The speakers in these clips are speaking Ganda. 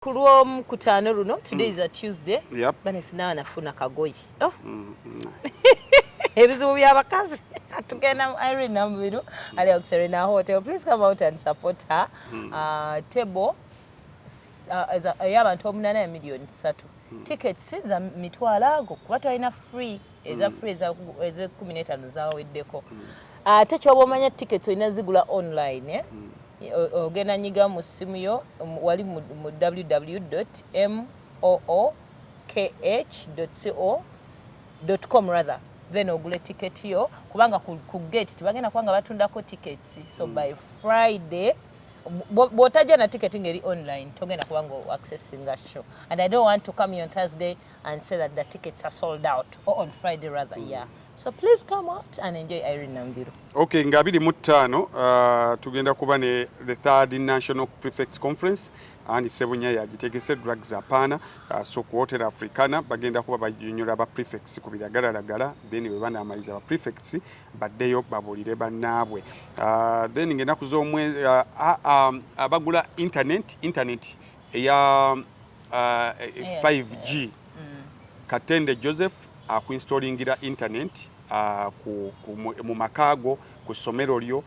Kulwo kutano luno, today is a Tuesday. Yep. Bane sinawa nafuna kagoyi. Oh. Ebizibu by'abakazi. Tugenda Irene Nambiru ali at Serena Hotel. Please come out and support her. Table y'abantu 8 million 3. Tickets za mitwalago kuba tulina free eza free eza 15 zaweddeko. Ate kyoba omanya tickets olina zigula online ogenda nyiga mu simu yo wali mu www.mookh.co.com rather then ogule ticket yo kubanga ku gate tibagenda kwanga batundako tickets so by Friday botaja na ticket ngeri online togenda kubanga accessing a show and I don't want to come here on Thursday and say that the tickets are sold out or on Friday rather yeah so please come out and enjoy Irene Nambiru. Okay, nga 25 tugenda kuba ne the third National Prefects Conference and Sebunya yagitegese drugs apana so ku Hotel Africana bagenda kuba bajinyura ba prefects ku biragala then we bana amaliza ba prefects baddeyo babulire banabwe then ngenda kuzomwe abagula internet ya 5G Katende Joseph akuinstalingira internet mu makago ku somero lyo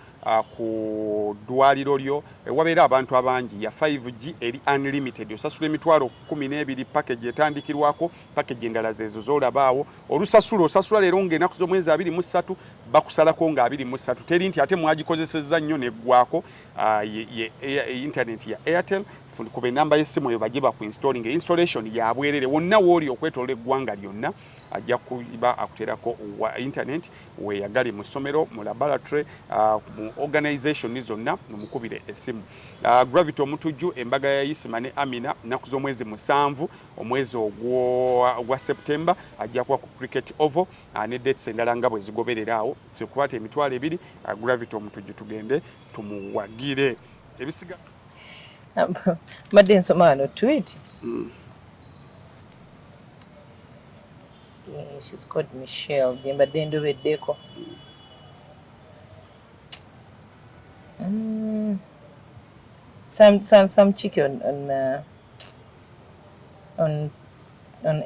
ku dwaliro lyo wabeera abantu abangi ya 5G eri unlimited osasula emitwalo 12 package etandikirwako package endala zezo zolabaawo olusasula osasula leero ng'enaku z'omwezi 23 bakusalako nga 23 teri nti ate mwagikozesezza nnyo neggwako internet ya Airtel kube namba y'essimu eyo bagiba ku installing installation ya bwerere wonna wooli okwetola eggwanga lyonna ajja kuba akuterako wa internet we yagali mu ssomero mu laboratory mu organization zonna mukubire essimu Gravity omutujju embaga ya Isima ne Amina naku z'omwezi 7 omwezi ogwa September ajja kuba ku Cricket Oval ne dates endala nga bwe zigobereraawo so kubata emitwalo 2 Gravity omutujju tugende tumuwagire ebisiga Madden Somano tweet. Yeah, she's called Michelle. Jemba dendo bedeko. Some chick on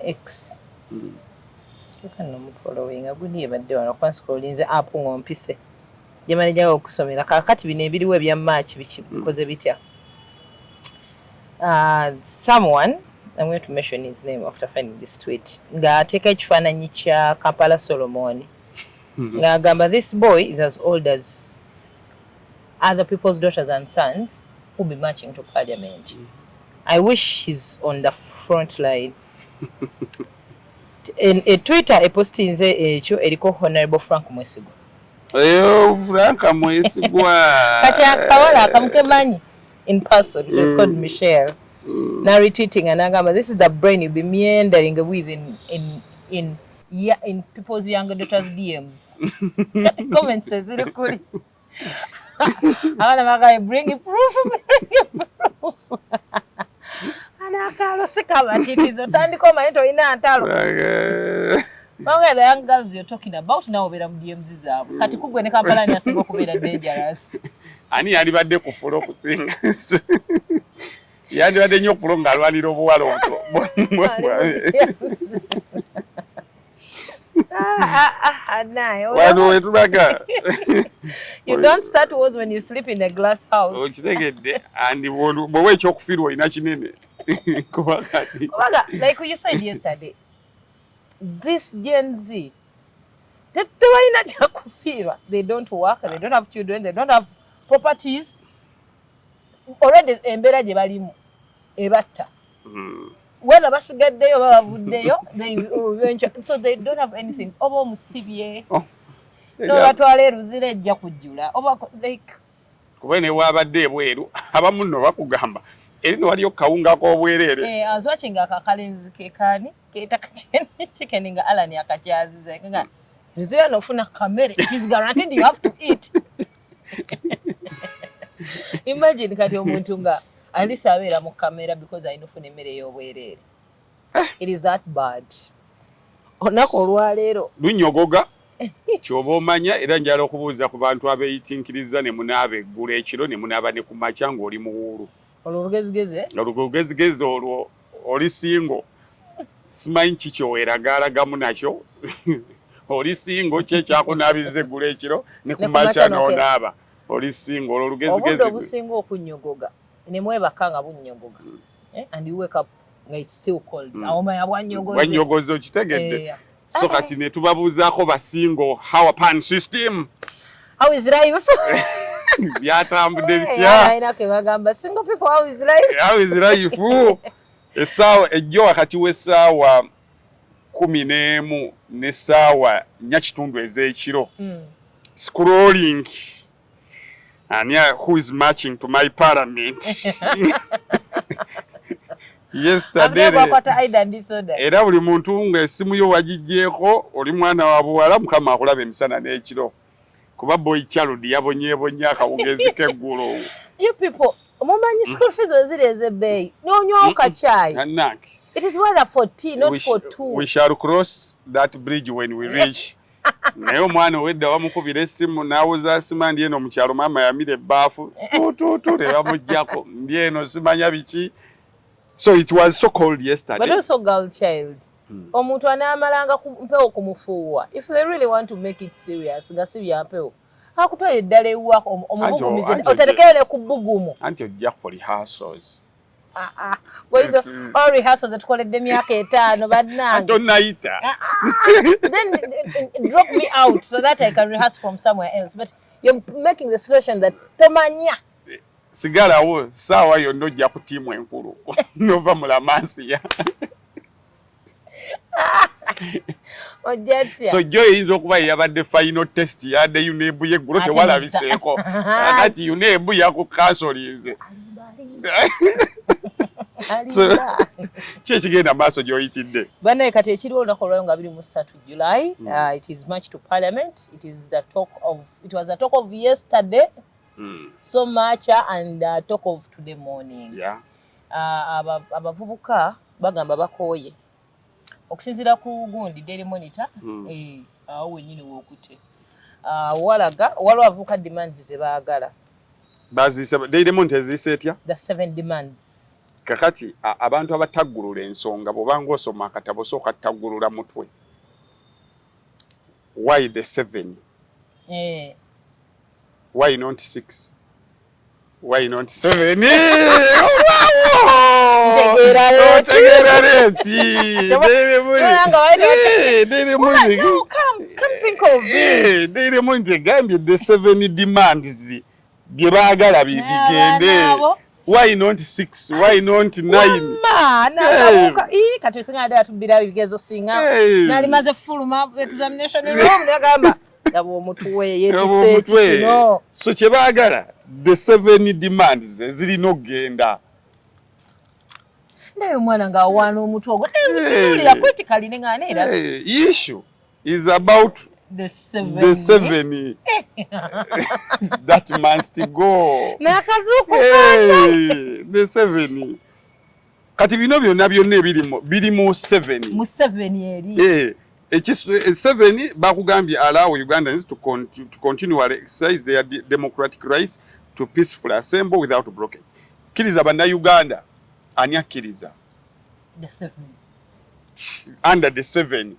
X. You can no following. Abuli badde wana kwa scrolling app ngompise. Jemba njaga okusomera kakati bino ebiriwe ebya match bikoze bitya. Someone, I'm going to mention his name after finding this tweet. Nga teka ekifaananyi kya Kampala Solomon. Nga gamba this boy is as old as other people's daughters and sons who be marching to parliament. I wish he's on the front line. In a Twitter, a posting ekyo eriko Honorable Frank Mwesigwa. Frank Mwesigwa. Kati akawala akamukemanyi. In person, it was called Michelle. Now retweeting and agamba, this is the brain you'll be meandering with in people's younger daughters' DMs. Comment says it cool. I bring you proof. And I can't see comment. It is a tiny comment in Antalo. Manga the young girls you're talking about now with them DMs is up. Katikugwe ne Kampala ni asibo kubera dangerous. Ani alibadde ku fulo kusinga yandibadde nnyo okulo ng'alwanira obuwala obuto wano wetulaga you don't start wars when you sleep in a glass house okitegedde andi bwewa ekyokufiirwa olina kinene kubaga like you said yesterday this Gen Z tebalina kyakufiirwa they don't work they don't have children they don't have properties already embera gye balimu ebatta whether basigaddeyo babavuddeyo so they don't have anything oba omusibye batwala eruzira ejja kujjula oba like kuba ne wabadde ebweru abamu nno bakugamba eri no waliyo kawunga k'obwereere I was watching akakalenzi kekani ketaka chicken nga Alan yakatyaziza nga ruzira nofuna kamere it is guaranteed you have to eat Imagine kati omuntu nga alisabeera mu kamera because I nofuna emmere y'obwereere. It is that bad. Onako olwaleero. Lunyogoga. Kyoba omanya era njala okubuuza ku bantu abeeyitinkiriza ne munaaba eggulu ekiro ne munaaba ne ku makya ng'oli muwuulu. olugezigezi olwo oli singo simanyi kikyoweragaaragamu nakyo oli singo kyekyakunaabiriza eggulu ekiro ne ku makya n'onaaba oli singo olwo olugezigezi obudde obusinga okunnyogoga ne mwebaka nga bunnyogoga and you wake up nga it's still cold awomaya bwannyogoze okitegedde so kati ne tubabuuzaako basingo how pan system how is life byatambudde bitya ayina ke bagamba single people how is life essaawa ejjo wakati w'essaawa 11 n'essaawa 4 ez'ekiro scrolling Ania who is marching to my parliament yesterday era buli muntu ng'essimu yo wagijjeeko oli mwana wa buwala mukama akulaba emisana n'ekiro kuba boy child yabonyeebonya akawugezi k'eggulu you people mumanyi school fees weziri ez'ebbeeyi n'onywawo kachai it is whether for tea not for two we shall cross that bridge when we reach naye omwana owedda wamukubira essimu n'awuza sima ndi eno mu kyalo maama yamira ebbaafu tuutuutu ne bamuggyako ndi eno simanya biki so it was so cold yesterday but also girl child omuntu anaamalanga mpewo kumufuuwa if they really want to make it serious nga si bya mpewo akutwala eddala ewuwako omubugumize oterekeyo ne ku bbugumu anti ojja for rehearsals boyizo all rehearsals etukoledde emyaka 5 bannange tonayita then drop me out so that I can rehearse from somewhere else but you're making the situation that tomanya sigalawo saawa yonna ojja ku tiimu enkulu nova mulamansiya so jo eyinza okuba yabadde final test yadde UNEB yeggulu tewalabiseeko kati UNEB yakukansolinze kyekigenda maaso gy'oyitidde bannaye kati ekiriwo olunaku olwayo nga 23 July it is March to Parliament it was the talk of yesterday so much and talk of today morning abavubuka bagamba bakooye okusinziira ku gundi Daily Monitor awo wennyini wookute walaga waliwo avubuka demands ze baagala baziyise Daily Monitor eziyise etya the 7 demands kakati abantu abataggulula ensonga bw'obanga osoma akatabo sooka taggulula mutwe why the 7 why not 6 why not 7 Tegera leti Daily Monitor gambye the 7 demands bye baagala bigende why not 6 why not 9 kati singa dda tubira bigezo singa nali maze fuluma examination room nagamba yabo omutuwe yetise kino so kye baagala the 7 demands zirina okgenda naye omwana nga awaana omutwe ogwo mutuulira politically nengane era issue is about the 7 that must go nakazuku the 7 kati bino byonna biri mu 7 mu 7 eri 7 bakugambye allow Ugandans to continue to exercise their democratic rights to peacefully assemble without blockage. Kiriza bannayuganda ani akkiriza the 7 under the 7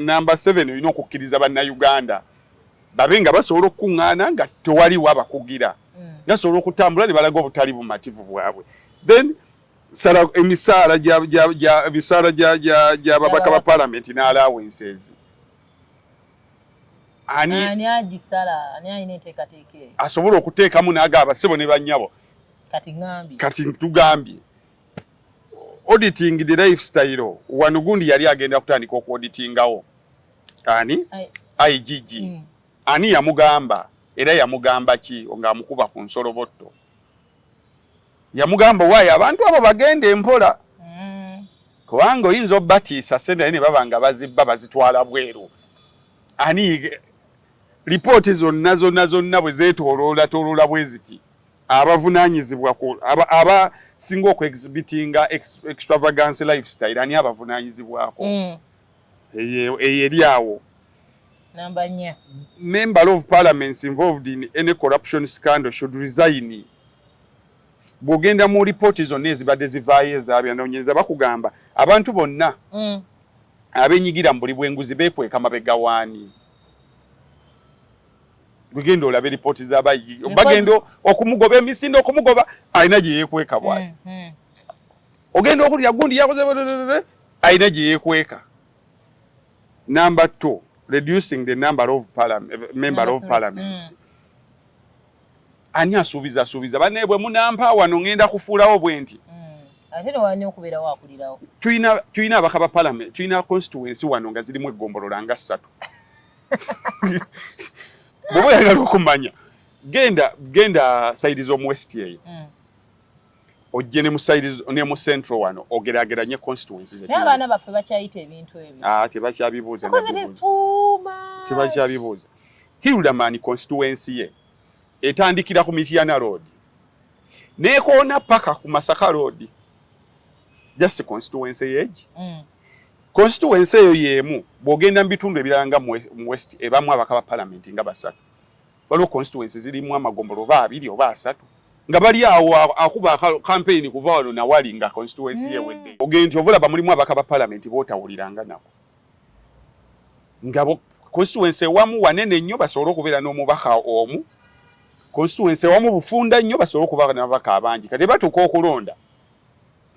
number 7 olina okukkiriza bannayuganda babe nga basobola okukuŋŋaana nga tewaliwo abakugira nasobola okutambula ne balaga obutali bumativu bwabwe then emisaala gy'ababaka ba parliament n'allowances ani agisala ani ayina enteekateeka asobola okuteekamu n'aga abasebo ne bannyabo kati ntugambye auditing the lifestyle wano gundi yali agenda kutandika okuauditingawo ani IGG ani yamugamba era yamugamba ki ng'amukuba ku nsolobotto yamugamba waayo abantu abo bagende empola kubanga oyinza obbatiisa sente naye ne baba nga bazibba bazitwala bweru ani lipooti zonna bwe zeetooloola bwe ziti abavunaanyizibwa abasinga okuexhibitinga extravagance lifestyle ani abavunaanyizibwako eyo eri awo Number 4 member of parliaments involved in any corruption scandal should resign bwogenda mu ripooti zonna ezibadde zivaayo ez'abanoonyereza bakugamba abantu bonna abenyigira mu buli bw'enguzi beekweka mabega waani. Bwegenda olaba ripooti z'abayigirizwa bagenda okumugoba emisinde okumugoba alina gye yeekweka bw'ati. Ogenda okulya gundi yakoze alina gye yeekweka. Number 2, reducing the number of member of parliaments. Ani asuubiza banne bwe munampa wano ngenda kufuulawo bwe nti. Ate ne wanya okubeera waakulirawo. Tulina abaka ba parliament, tulina constituency wano nga zirimu eggombolola nga 3. Bw'oba oyagala okumanya genda side z'omu west eyo. Ojje ne mu side ne mu central wano ogeraageranye constituencies. Naye abaana baffe bakyayita ebintu ebyo. Tebakyabibuuza. Because it is too much. Tebakyabibuuza. Hildaman constituency ye etandikira ku Mityana Road nekoona paka ku Masaka Road. Just constituency yeji. Constituency eyo yemu bw'ogenda mu bitundu ebirala nga mu west ebamu abaka ba parliament nga 3. Waliwo constituency zirimu amagombolo oba 2 oba 3 nga bali awo akuba campaign kuva wano na wali nga constituency yewedde. Ogenda ovulaba mulimu abaka ba parliament bootawuliranga nako. Ngabo constituency wamu wanene nnyo basobola okubeera n'omubaka omu. Constituency wamu bufunda nnyo basobola okuba n'ababaka abangi. Kati batuuka okulonda.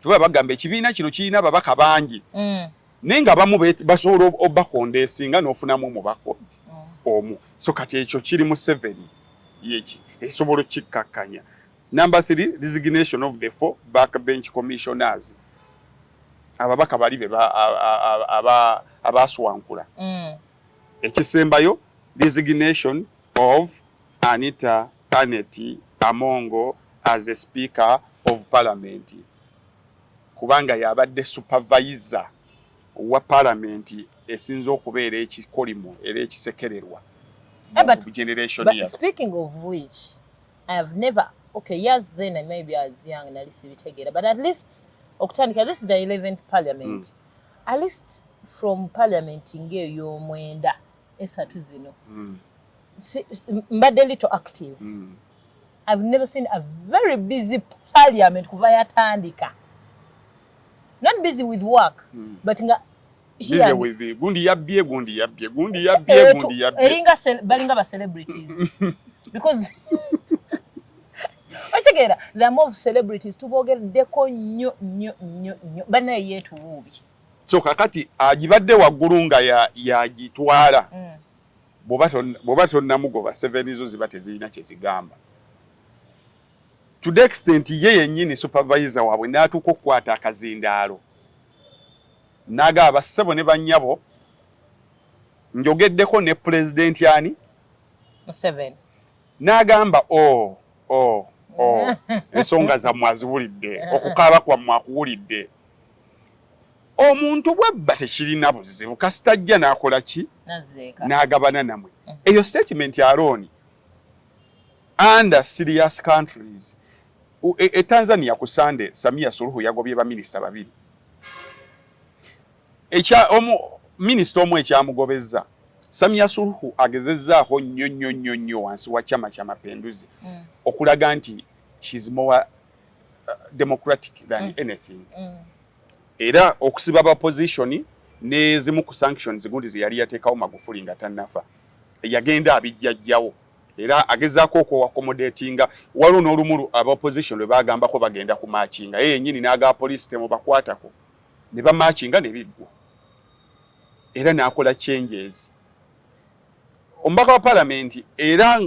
Tuba bagamba ekibiina kino kirina ababaka bangi. Naye nga bamu basobola obakondeesinga n'ofunamu omubaka omu. So kati ekyo kiri mu 7 yeki esobola okikkakkanya. Number 3, resignation of the 4 backbench commissioners. Ababaka bali be abaswankula. Ekisembayo resignation of Anita Kaneti Amongo as the Speaker of Parliament. Kubanga yabadde supervisor wa Parliament esinza okubeera ekikolimo era ekisekererwa. But speaking of which, I have never, okay, years then and maybe I was young and I listened to it, but at least Okutandika, this is the 11th Parliament. At least from Parliament ngeyo mwenda esatu zino. Mbadde little active. I've never seen a very busy Parliament kuva yatandika. Not busy with work, but busy with the gundi yabbye. Balinga ba celebrities. Because there are more celebrities tubogeddeko nnyo bana yetu wubi. So kakati agibadde waggulu nga yagitwala. Bw'oba tonnamugoba 7 ezo ziba tezirina kye zigamba. To the extent ye yennyini supervisor waabwe n'atuuka okukwata akazindaalo. N'agamba ssebo ne bannyabo njogeddeko ne President yani? Museveni. N'agamba ensonga zammwe aziwulidde, okukaaba kwammwe akuwulidde. Omuntu bwabba tekirina buzibu kasita ajja n'akola ki? N'agabana namwe. Eyo statement ya Aaron under serious countries. Tanzania ku Sunday Samia Suluhu yagobye baminisita 2. Minisita omu ekyamugobezza Samia Suluhu agezezzaako nnyo wansi wa Chama cha Mapinduzi okulaga nti she's more democratic than anything. Era okusiba ba opposition n'ezimu ku sanctions gundi ziyali yateekawo Magufuli nga tannafa. Yagenda abijjajjawo. Era agezaako okwa-accommodatinga waliwo n'olumu aba opposition lwe bagambako bagenda ku machinga. Yeye yennyini n'agaba police temubakwatako. Ne bamachinga ne biggwa. Era n'akola changes. Omubaka wa Parliament era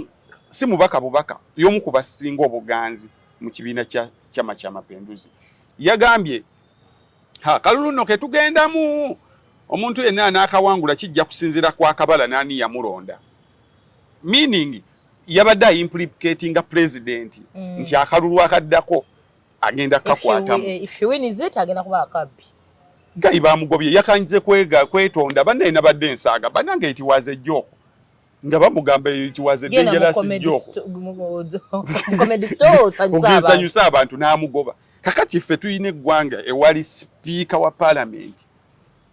si mubaka bubaka y'omu ku basinga obuganzi mu kibiina kya Chama cha Mapinduzi. Yagambye kalulu nno ke tugendamu omuntu yenna n'akawangula kijja kusinzira kwa kabala nani yamulonda. Meaning yabadde implicating a president nti akalulu akaddako agenda kakwatamu. If you win is it agenda kuba akabbi. Gayi bamugobye yakanyize kwetonda banne nabadde ensaaga banange it was a joke. Nga bamugamba it was a dangerous joke. Comedy store sanyusa abantu n'amugoba. Kakati ffe tuyina eggwanga ewali speaker wa Parliament.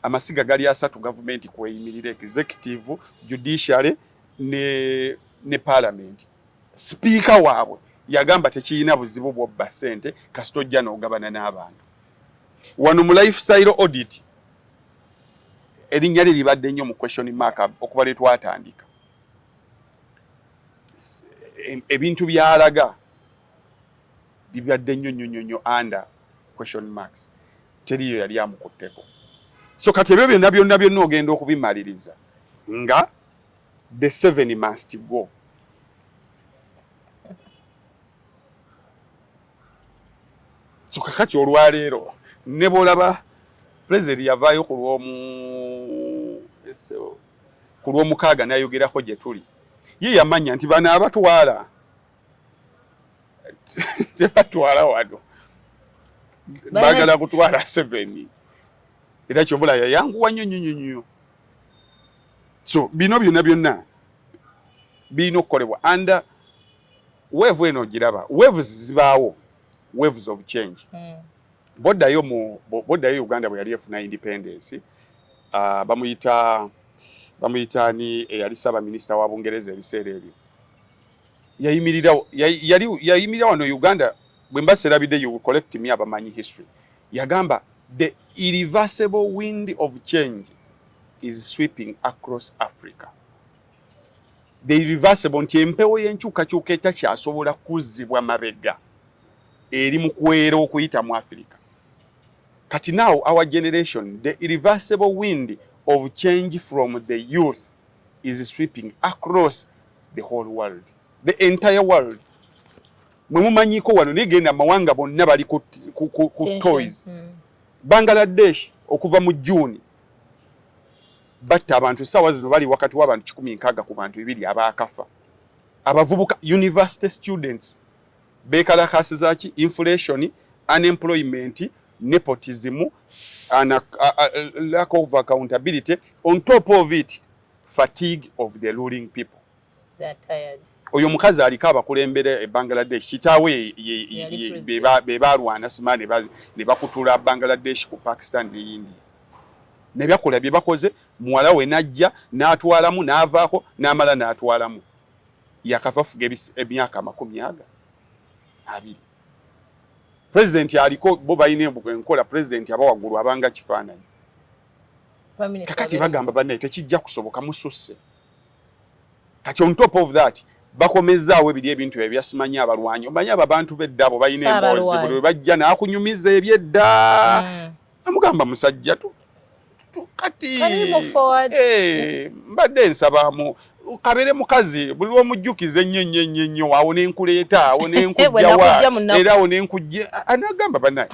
Amasiga gali 3 government kweyimirira executive, judiciary ne Parliament. Speaker waabwe yagamba tekiyina buzibu bw'obba ssente kasita ojja n'ogabana n'abantu. Wano mu lifestyle audit erinnya lye libadde nnyo mu question mark okuva lwe twatandika. Ebintu byalaga bibadde nnyo under question marks. Teriyo yali amukutteko. So kati ebyo byonna ogenda okubimaliriza nga the 7 must go. So kakati olwaleero ne bw'olaba president yavaayo ku lw'omukaaga n'ayogerako gye tuli, ye yamanya nti bano abatwala tebatwala wano baagala kutwala 7 era kyobula yayanguwa nnyo. So bino byonna birina okukolebwa and wave eno giraba waves zibaawo, waves of change. Boddayo Uganda bwe yali efuna independence, bamuyita ni eyali Ssaabaminisita wa Bungereza ebiseera ebyo, yayimirira wano Uganda. Bwe mba serabidde, you will correct me abamanyi history, yagamba the irreversible wind of change is sweeping across Africa. The irreversible, nti empewo y'enkyukakyuka etakyasobola kuzzibwa mabega eri mu kuweera okuyita mu Africa. Kati now our generation, the irreversible wind of change from the youth is sweeping across the whole world, the entire world. Mwe mumanyiko wano negenda mawanga bonna bali ku toys. Bangladesh okuva mu June batta abantu sawa zino bali wakati w'abantu 16 ku bantu 2 abaakafa. Abavubuka university students bekalakasiza ki inflation, unemployment, nepotism and lack of accountability. On top of it, fatigue of the ruling people. They're tired. Oyo mukazi aliko abakulembere e Bangladesh, kitaawe be balwana simane ne bakutula Bangladesh ku Pakistan ne India. Ne byakola bye bakoze, muwala we najja n'atwalamu n'avaako n'amala n'atwalamu. Yakafa fuga emyaka 20. President aliko bo bayine enkola, president abawaggulu abanga kifaananyi. Kakati bagamba banne tekijja kusoboka mususse. Kati on top of that, bakomezaawo ebiri ebintu ebyasimanya abalwanyi. Omanyi abantu beddabo bayine emboozi buli bajja n'akunyumiza ebyedda. Amugamba musajja kati mbadde nsaba kabere mukazi buli omujjukize nnyo awo n'enkuleeta awo n'enkujjawa era awo n'enkujja. Anagamba bannaye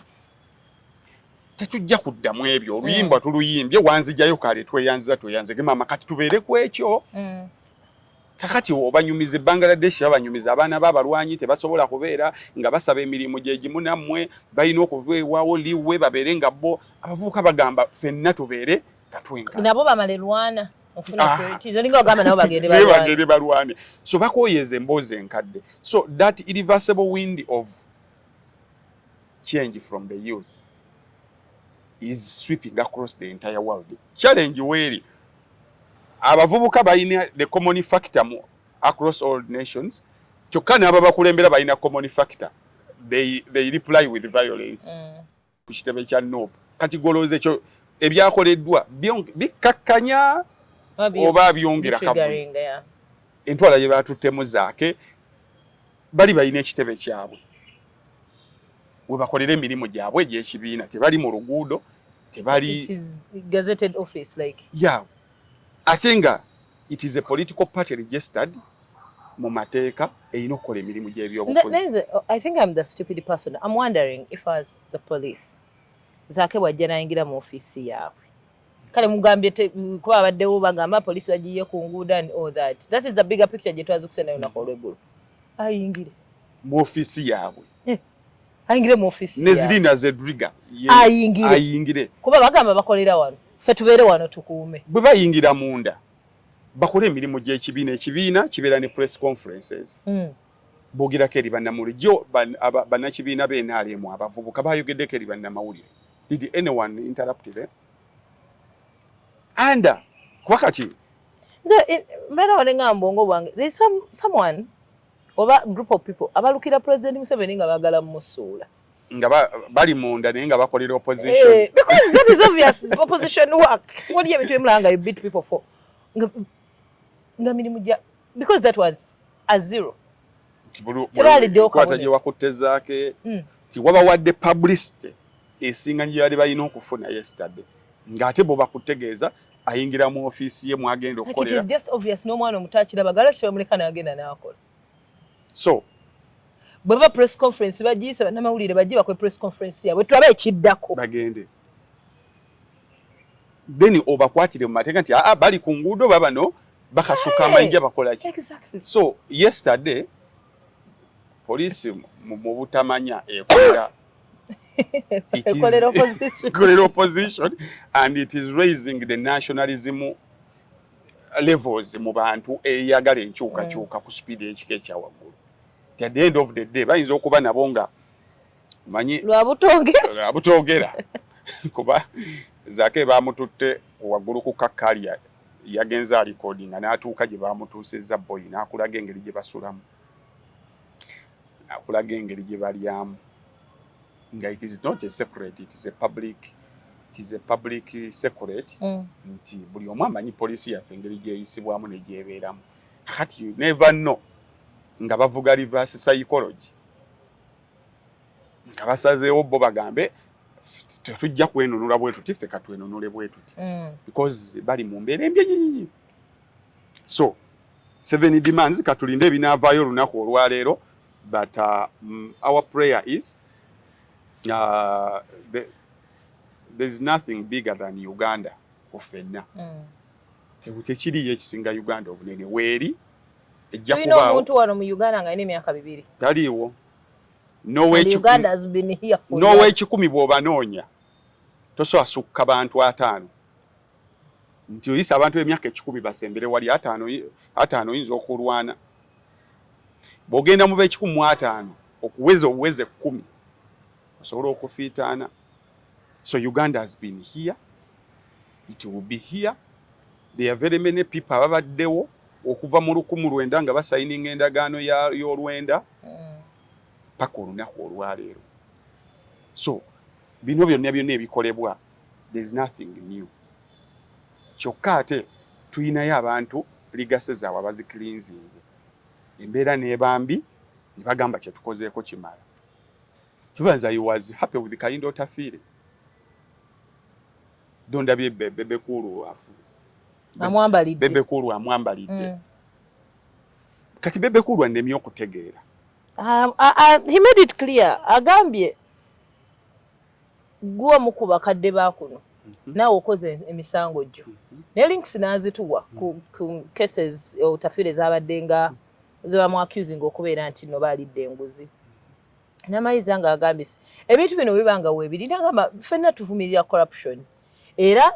tetujja kuddamu ebyo, oluyimba tuluyimbye, wanzijayo kale tweyanzige maama, kati tubeere ku ekyo. Kakati obanyumize Bangladesh, abanyumize abaana b'abalwanyi tebasobola kubeera nga basaba emirimu gye gimu nammwe, balina okubeewawo liwe babeere nga bo. Abavubuka bagamba ffenna tubeere katwenka nabo bamale lwana ofuna priorities olinga ogamba nabo bagende balwane. So bakoyeza emboozi enkadde. So that irreversible wind of change from the youth is sweeping across the entire world. Challenge weri abavubuka bayina the common factor across all nations. Kyokka n'abo bakulembera bayina common factor, they reply with violence. Ku kitebe kya Nob kati goloze kyo ebyakoleddwa bikakkanya oba byongera kavu. Entwala ye batuttemu zaake bali bayina ekitebe kyabwe we bakolera emirimu gyabwe egy'ekibiina, tebali mu luguudo, tebali. It is gazetted office like. Yeah. I think it is a political party registered mu mateeka erina okukola emirimu gy'ebyobufuzi. I think I'm the stupid person. I'm wondering if as the police zaake bwajja nayingira mu ofiisi yaabwe kale mugambye kuba abaddewo bagamba poliisi bagiye ku nguudo and all that. That is the bigger picture gye twazi kusena lunaku olw'eggulu. Ayingire mu ofiisi yaabwe. Ayingire mu ofiisi yaabwe. Nezirina Zedriga ayingire. Kuba bagamba bakolera wano. Ffe tubeere wano tukuume. Bwe bayingira munda bakola emirimu gy'ekibiina, ekibiina kibeera ne press conferences. Boogirako eri bannamawulire, bannakibiina b'NRM abavubuka bayogeddeko eri bannamawulire. Did anyone interrupt them? And wakati mbera walenga mbongo bwange, there's someone oba group of people abalukira President Museveni nga bagala musuula nga bali munda naye nga bakolera opposition because that is obvious opposition work what do you mean mlanga you beat people for nga mirimu ja because that was a zero kwata je wakutezaake ti waba wadde publicity esinga nje yali balina okufuna yesterday ngate bo bakutegeeza ayingira mu office ye mwagenda okukolera it is just obvious no mwana omutachira bagala shwe mulekana agenda nakola so bweba press conference bagisa namawulire bajiba kwe press conference yabwe twabaye kiddako bagende then obakwatire mu mateeka nti bali ku nguudo babano bakasuka amayinja bakola ki exactly. So yesterday police mu butamanya ekolera ekolera opposition and it is raising the nationalism levels mu bantu eyagala enkyukakyuka ku speed ekika ekyawaggulu. At the end of the day bayinza okuba nabo nga manyi lwabutongera kuba Zaake bamututte waggulu ku kakkalya yagenze recording n'atuuka gye bamutuusizza boy n'akulaga engeri gye basulamu n'akulaga engeri gye balyamu nga it is not a secret, it is a public secret nti buli omu amanyi poliisi yaffe engeri gyeyisibwamu ne gyebeeramu. Kati you never know nga bavuga reverse psychology nga basazeewo bo bagambe tujja kwenunula bwe tuti ffe katwenunule bwe tuti because bali mu mbeera embi ennyo. So 7 demands katulinde ebinaavaayo olunaku olwaleero but our prayer is there's nothing bigger than Uganda offenna tekiriyo ekisinga Uganda obunene weeri ejja kubaawo omuntu wano mu Uganda nga alina emyaka 2 taliiwo Uganda has been here for nowe ekikumi bw'obanoonya toswasukka bantu 5 nti oyisa abantu emyaka 10 basembere wali 5 oyinza okulwana bw'ogenda mu b'ekikumi 5 okuweza obuweze 10 osobola okufiitaana. So Uganda has been here, it will be here. There are very many people ababaddewo okuva mu 1900 nga basayininga endagaano y'olwenda paka olunaku olwaleero. So bino byonna ebikolebwa, there is nothing new. Kyokka ate tuyinayo abantu ligasezaawo abazikirinzinze embeera n'ebambi ne bagamba kye tukozeeko kimala. Kibanza I was happy with Kayindo Tafiire. Dondabye Bebe Kulu afu. Amwambalidde. Bebe Kulu amwambalidde. Kati Bebe Kulu andemye okutegeera. He made it clear. Agambye gwa mukuba kadde bakuno. Nawe okoze emisango jjo. Ne links nazituwa ku cases Tafiire zabadde nga zebamu accusing okubeera nti no balidde enguzi. Namaliza nga agambye ebintu bino bibanga weebiri ngamba ffenna tuvumirira corruption era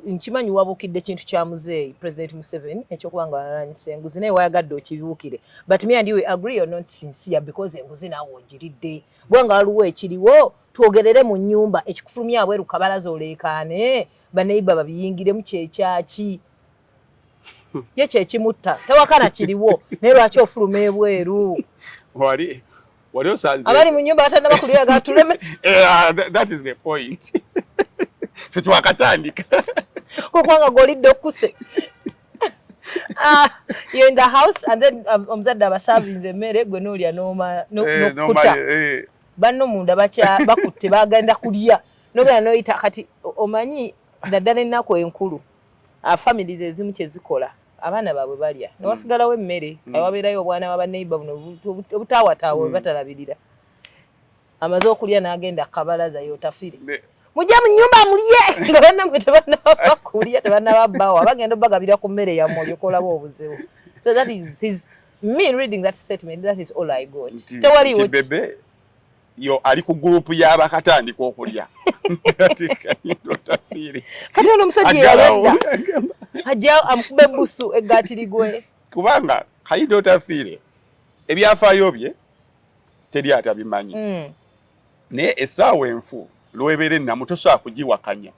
nkimanyi wabukidde kintu kya muzeeyi President Museveni ekyokuba nga alanyisa enguzi naye wayagadde okibuukire but me and you agree you're not sincere because enguzi naawe ogiridde bwanga waliwo ekiriwo twogerere mu nnyumba ekikufulumya abweru kabalaza oleekaane baneiba babiyingiremu kyekyaki ye kyekimutta tewakana kiriwo naye lwaki ofuluma ebweru wali osanze abali mu nnyumba batannaba kuliraga tulemese. That is the point. Ffe twakatandika kukwanga golidde okuse you're in the house and then omuzadde abasavinze emmere gwe n'olya n'okkuta banno munda bakutte bagenda kulya nogenda n'oyita kati omanyi daddala ennaku enkulu families ezimu kyezikola abaana baabwe balya newasigalawo emmere awabeerayo obwana b'abaneiba buno obutaawataawa batalabirira amaze okulya n'agenda kabalaza Tafiire mujja mu nnyumba mulye nga bannamwe tebannaba kulya tebannababbawo bagenda obagabira ku mmere yammwe olyokolaba obuzibu. So that is his me reading that statement, that is all I got. Tewaliwo bebe yo ali ku group y'abakatandika okulya Tafiire kati ono omusajja yaledda ajja amukube busu eggatirigwe kubanga Kayindo Tafiire ebyafaayo bye teri atabimanyi naye essaawa enfu lwebere ennamu tosobola kugiwakanya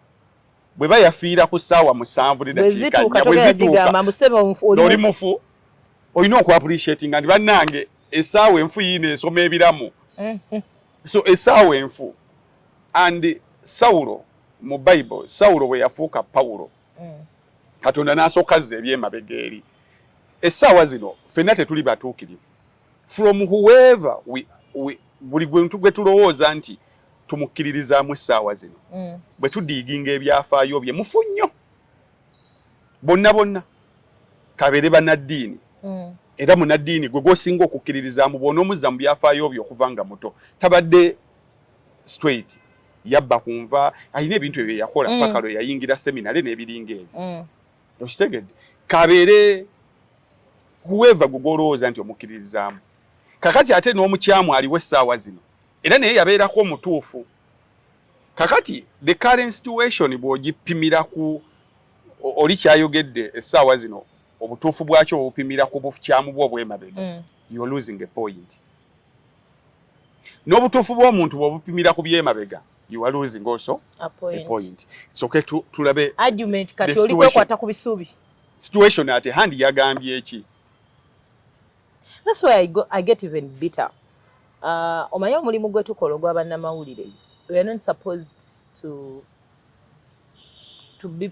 bwe bayafiira ku ssaawa 7 n'eddakiika 4 bwe zituuka oli mufu olina okuappreciatinga nti bannange essaawa enfu yiino esoma ebiramu. So essaawa enfu. And Saulo mu Bible, Saulo bwe yafuuka Pawulo. Katonda n'asooka azza ebyemabega eri. Essaawa zino ffenna tetuli batuukirivu. From whoever buli gwe tulowooza nti tumukkiririzaamu essaawa zino. Bwe tudiiginga ebyafaayo bye mufu nnyo. Bonna kabeere bannaddiini. Era munnaddiini gwe gw'osinga okukkiririzaamu bw'onoomuzza mu byafaayo bye okuva nga muto. Tabadde straight. Yabba kunva ayina ebintu ebyo yakola paka lwe yayingira seminary n'ebiringa ebyo. Okitegedde? Kabeere whoever gwe gw'olowooza nti omukkiririzaamu. Kakati ate n'omukyamu aliwo essaawa zino. Era naye yabeerako omutuufu. Kakati the current situation bw'ogipimira ku oli kyayogedde essaawa zino obutuufu bwakyo obupimira ku bukyamu bwo obw'emabega. You're losing a point. N'obutuufu bw'omuntu bw'obupimira ku by'emabega. You are losing also a point. It's okay tulabe argument kati oli kwekwata ku bisubi. Situation at hand yagambye eki. That's why I get even bitter. Omanyi omulimu gwe tukola ogw'abannamawulire. We are not supposed to be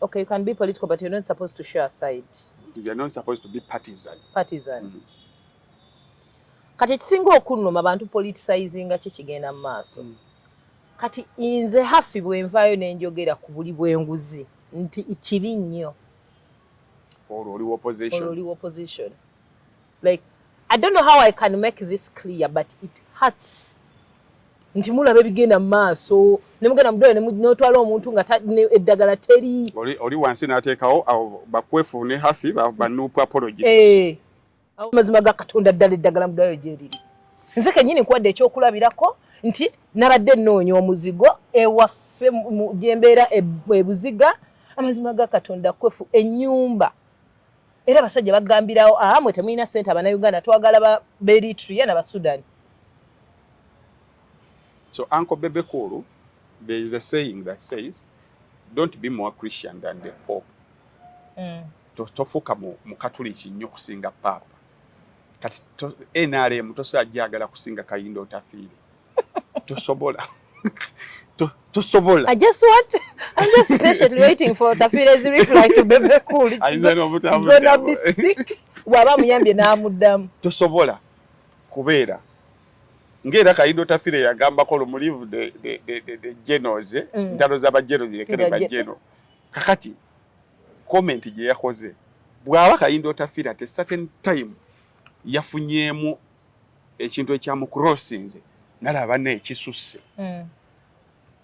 okay, you can be political, but you're not supposed to share a side. You are not supposed to be partisan. Kati ekisinga okunnuma abantu politicizinga kye kigenda mu maaso. Kati inze hafi bwe nvaayo n'enjogera ku buli bw'enguzi nti ikibi nnyo. Oli opposition. Like, I don't know how I can make this clear, but it hurts. Nti mulaba ebigenda mu maaso nemugenda mudole n'otwala omuntu nga eddagala teri. Oli wansi n'ateekawo bakwefuune hafi banuupu apologies. Amazima ga Katonda ddala eddagala mudole gyeriri. Nze kennyini nkwadde ekyokulabirako nti nabadde nnoonya omuzigo ewaffe gyembeera ebuziga amazima ga Katonda kwefu ennyumba. Era abasajja bagambirawo mwe temulina ssente Abannayuganda twagala Eritrea n'Abasudan. So Uncle Bebe Kulu, there is a saying that says, don't be more Christian than the Pope. Tofuka mu Katoliki nnyo kusinga Papa. Kati NRM tosajjagala kusinga Kayindo Otafiire. Tosobola. I'm just patiently waiting for Otafiire's reply to Bebe Kulu. It's gonna be sick. Waba muyambye n'amuddamu. Tosobola kubeera. Ngera Kayindo Otafiire yagambako lumulivu the generals, ntalo z'abajenos lekere bajeno. Kakati comment gye yakoze. Bw'aba Kayindo Otafiire at a certain time yafunyeemu ekintu ekyamu crossinze. Nalaba ne kisusse.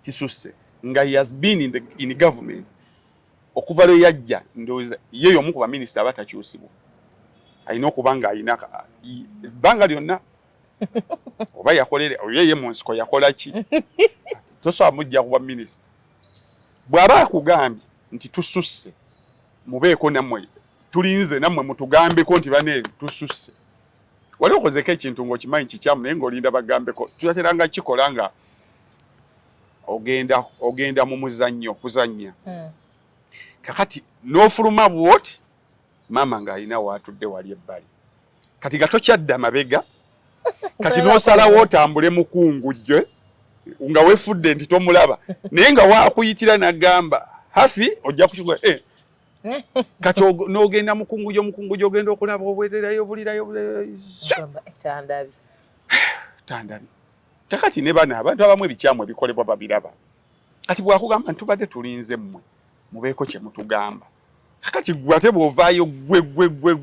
Kisusse. Nga he has been in government. Okuva lwe yajja ndowooza ye y'omu ku baminisita abatakyusibwa. Alina okuba nga alina ebbanga lyonna oba yakolere ye mu nsiko yakola ki? Tosobola mujja kuba minisita. Bw'aba akugambye nti tususse mubeeko nammwe tulinze nammwe mutugambeko nti bane tususse. Wali okozeko ekintu ng'okimanyi kikyamu naye ng'olinda bagambeko tuyateranga kikola nga ogenda mu muzannyo kuzannya. Kakati n'ofuluma bwoti maama ng'alina waatudde wali ebbali. Kati nga tokyadda mabega kati n'osalawo otambule mukungujje nga weefudde nti tomulaba naye nga waakuyitira n'agamba hafi ojja kukigola kati n'ogenda mukungujje ogenda okulaba obwererayo bulirayo tandabi. Kakati ne bano abantu abamu ebikyamu ebikolebwa babiraba. Kati bwakugamba ntubadde tulinze mmwe mubeeko kye mutugamba. Kakati gwe ate bw'ovaayo gwe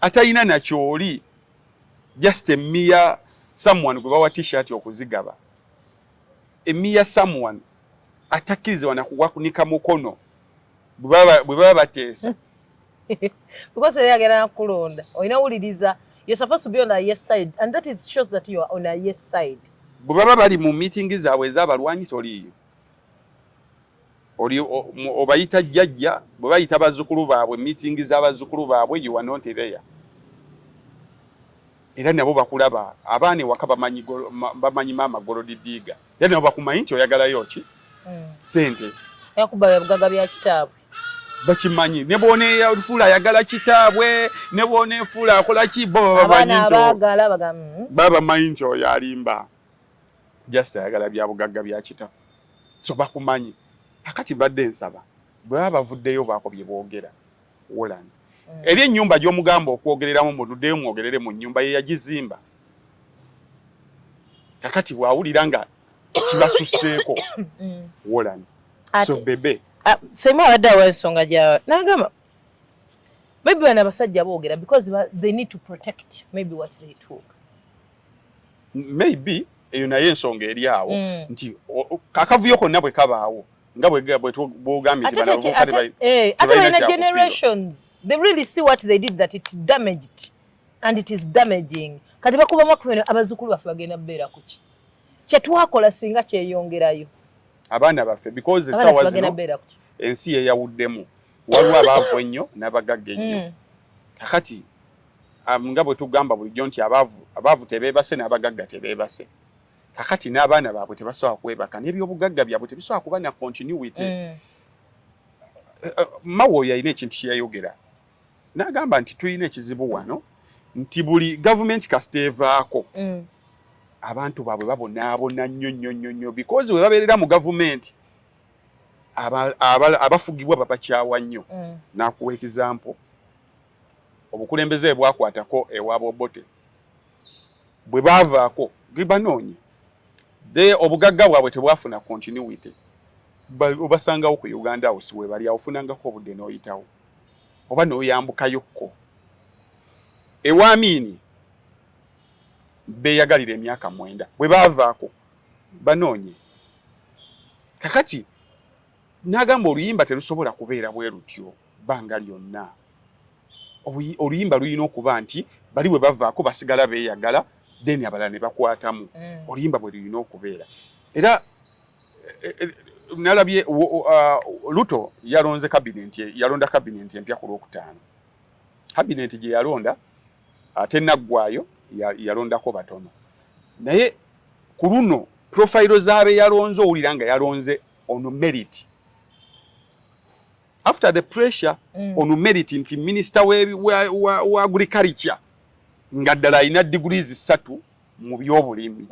atayina nakyoli just a mere someone gwe bawa t-shirt okuzigaba. A mere someone atakkirizibwa na kuwakunika mukono bwe baba bateesa. Because yagera nakulonda olina wuliriza. You're supposed to be on a yes side, and that is shows that you are on a yes side. Bwe baba bali mu meeting zaabwe ez'abalwanyi toliyo. Oli obayita jjajja bwe bayita bazzukulu baabwe meeting z'abazzukulu baabwe you are not there. Era nabo bakulaba abaana waka bamanyi maama Golodidiga. Era nabo bakumanyi nti oyagalayo ki? Sente. Yakuba bugaga bya kitaabwe. bakimanyi ne bone ya fula yagala kitaabwe ne bone fula akola ki bo abana abagala bagam baba mayinjo yalimba just yagala bya bugagga bya kitafu so bakumanyi akati badde nsaba baba vuddeyo bakobye boogera Holland eri ennyumba gy'omugamba okwogereramu muddeyo mwogerere mu nyumba ye yagizimba akati bwawulira nga kibasuseeko Holland so bebe sema wadda wa ensonga gya nagamba maybe wana basajja boogera because they need to protect maybe what they took maybe eyo naye ensonga eri awo nti akavuyo konna bwe kabaawo nga bwe bwogambye ate generations they really see what they did that it damaged and it is damaging kati bakuba makufeno abazukulu baffe bagenda beera kuki kyetwakola singa kyeyongerayo abaana baffe because esawa zino ensi yeyawuddemu waliwo abaavu ennyo n'abagagga ennyo kakati nga bwe tugamba bulijjo nti abaavu tebeebase n'abagagga tebeebase kakati n'abaana baabwe tebasobola kwebaka n'ebyobugagga byabwe tebisobola kuba na continuity mawo yalina ekintu kyeyayogera n'agamba nti tulina ekizibu wano nti buli gavumenti kasiteevaako abantu baabwe babonaabona nnyo because we babeerera mu gavumenti abafugibwa babakyawa nnyo n'akuwa ekizampo obukulembeze bwakwatako ewaabwe Obote bwe baavaako banoonye obugagga bwabwe tebwafuna continuity obasangawo ku Uganda awo siwe bali awofunangako obudde n'oyitawo oba n'oyambukayokko ewaamiini beeyagalira emyaka 9 bwe baavaako banoonye kakati n'agamba oluyimba terusobola kubeera bwe rutyo bbanga lyonna oluyimba lulina okuba nti bali bwe bavaako basigala beeyagala then abalala ne bakwatamu oluyimba bwe lulina okubeera era nalabye Ruto yalonda kabinenti empya ku Lwokutaano kabinenti gye yalonda ate naggwayo yalondako batono naye ku luno profile zaabe yalonze owulira nga yalonze on merit after the pressure on merit nti minister wa agriculture nga ddala alina degrees 3 mu by'obulimi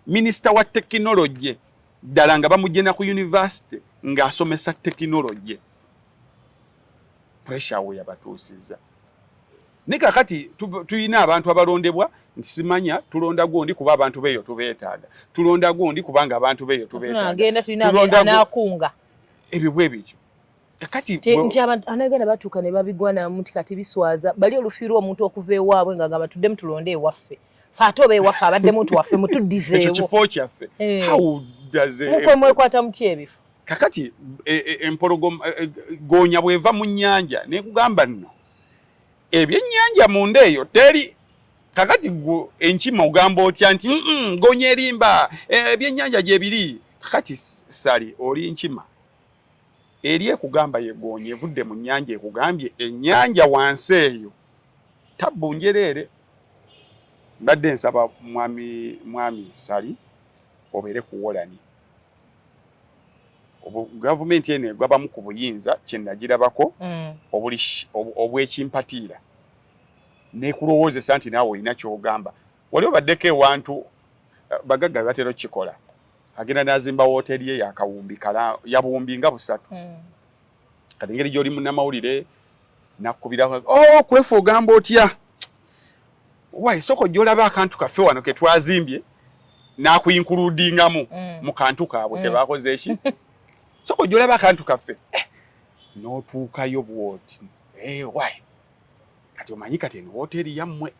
minister wa technology ddala nga bamugenda ku university ng'asomesa technology pressure we yabatuusizza ne kakati tuyina abantu abalondebwa nti simanya tulonda gundi kuba abantu beeyo tubeetaaga tulonda gundi kubanga abantu beeyo tubeetaaga agenda tulina anaakunga ebyo bwe bityo kakati nti abantu anagenda batuuka ne babigwana muti kati biswaza bali olufiirwa omuntu okuva ewaabwe nga gamba tuddemu tulonde ewaffe fe ate oba ewaffe abadde muntu waffe mutuddizeewo ekyo kifo kyaffe how does mukwe mwekwata muti ebifo kakati empologoma goonya bweva mu nnyanja nekugamba nno ebyennyanja munda eyo teri kakati enkima ogamba otya nti goonya erimba ebyennyanja gye biri kakati sali oli nkima eri ekugamba yegoonye evudde mu nnyanja ekugambye ennyanja wansi eyo tabbunjereere mbadde nsaba mwami Sali obeere ku Holland gavumenti eno egwabamu ku buyinza kyenagirabako obwekimpatiira neekulowoozesa nti naawe olina kyogamba wali obaddeko ewantu bagagga batera okukikola agenda n'azimba wooteri ye yakawumbi yabuwumbi nga 3 kati engeri gy'oli munnamawulire nakkubira kwefa ogamba otya wayi soko gy'olaba akantu kaffe wano ke twazimbye n'akuyinkuludingamu mu kantu kaabwe tebakoze eki soko gy'olaba akantu kaffe n'otuukayo bwoti wayi kati omanyi kati eno wooteri yammwe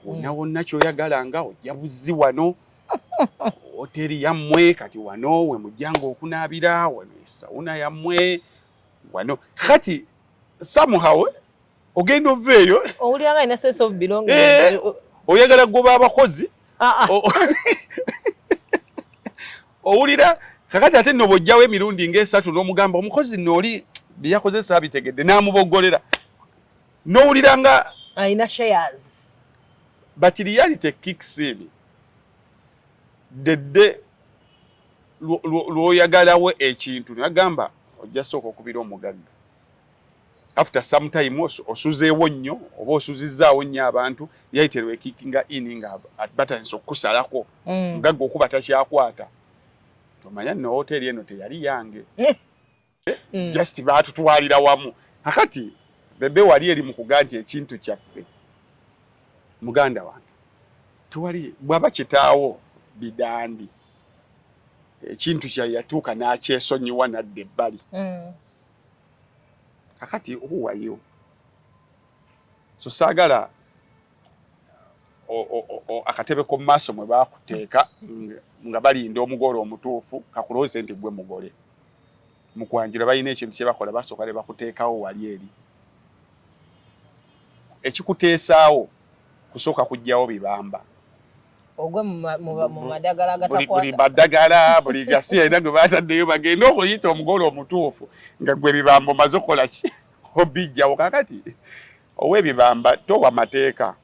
wonna wonna kyoyagalanga ojja buzzi wano hoteri yammwe kati wano we mujjanga okunaabira wano esawuna yammwe wano kati somehow ogenda oveeyo owulira nga ina sense of belonging oyagala goba abakozi owulira kakati ate nno bw'ojjawo emirundi ng'esatu n'omugamba omukozi nnooli byeyakozesa abitegedde n'amuboggolera n'owulira nga alina shares but reality kicks in dedde lw'oyagalawo ekintu nagamba ojja sooka okubira omugagga after some time osuzeewo nnyo oba osuzizaawo nnyo abantu yayiterwa kickinga in nga advertise okusalako nga gwe okuba takyakwata tomanya no hoteli eno teyali yange just baatutwalira wamu akati bebe wali eri mu kuganti ekintu kyaffe muganda wange tuwali bwaba kitaawo bidandi ekintu kya yatuuka n'akyesonyiwa nadde ebbali akati obuwayo so saagala akatebe ko maaso mwe baakuteeka nga balinda omugole omutuufu kakulowooze nti gwe mugole mu kwanjula balina ekintu kye bakola basooka ne bakuteekawo wali eri ekikuteesaawo kusooka kujjawo bibamba ogwe mu madagala agatakwata buli madagala buli jasi era gwe baataddeyo bagenda okuyita omugole omutuufu nga gwe bibamba omaze okukola ki obijjawo kakati ow'ebibamba towa mateeka.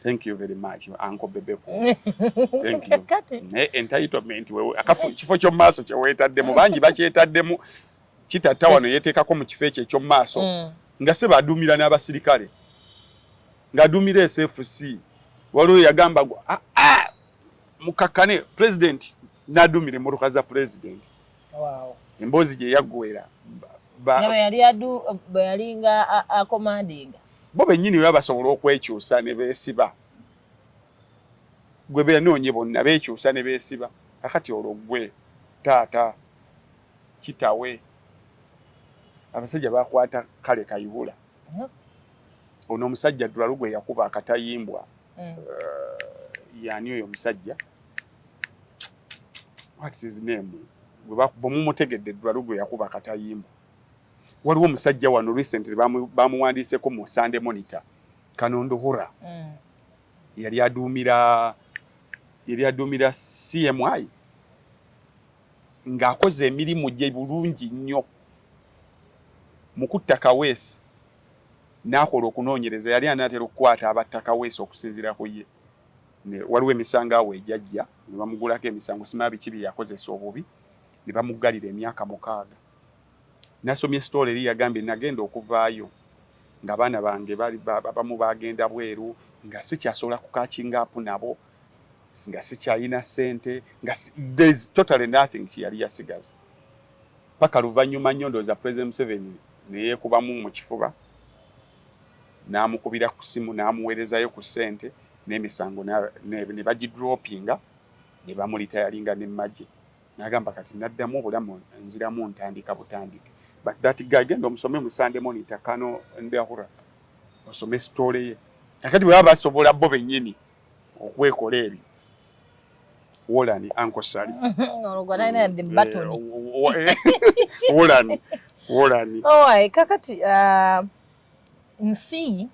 Thank you very much, Uncle Bebeko. Thank you. Entitlement kifo ky'omumaaso kyeweetaddemu bangi bakyetaddemu kitata wano yeeteekako mu kifo ekyo eky'omumaaso nga se baduumira n'abasirikale ng'aduumira SFC waliwo yagamba mukakkane president n'aduumira emmotoka za president. Wow. Emboozi gye yaggwera bwe yali nga akomandinga bo bennyini bwe basobola okwekyusa ne beesiba gwe benoonye bonna beekyusa ne beesiba kakati olwo gwe taata kitawe abasajja bakwata kale kayibula ono omusajja Ddulalu yakuba akatayimbwa yani oyo omusajja what is his name bwemumutegedde Ddulalu yakuba akatayimbwa waliwo omusajja wano recently bamuwandiiseko mu Sunday Monitor Kanondo Hura yali aduumira CMI ng'akoze emirimu gye bulungi nnyo mu kutta Kaweesi n'akola okunoonyereza yali anaatera okukwata abatta Kaweesi okusinziira ku ye waliwo emisango awo ejjajja ne bamugulako emisango simaa biki bye yakozesa obubi ne bamuggalira emyaka 6 nasomye story eri yagambye nagenda okuvaayo ng'abaana bange bamu bagenda bweru nga sikyasobola kukakinga apu nabo nga sikyalina ssente nga there's totally nothing kyeyali yasigaza paka luvannyuma nnyo ndowooza President Museveni ne yeekubamu mu kifuba n'amukubira ku ssimu n'amuweerezayo ku ssente n'emisango ne bagidropinga ne bamulitayalinga n'emmagye n'agamba kati naddamu obulamu nziramu ntandika butandike. But that guy genda omusome mu Sunday Monitor Kano Ndahura osome story ye akati bwe basobola bo bennyini okwekola ebyo wolani Uncle Sally olugwanayina yadde batoni wolani kakati nsi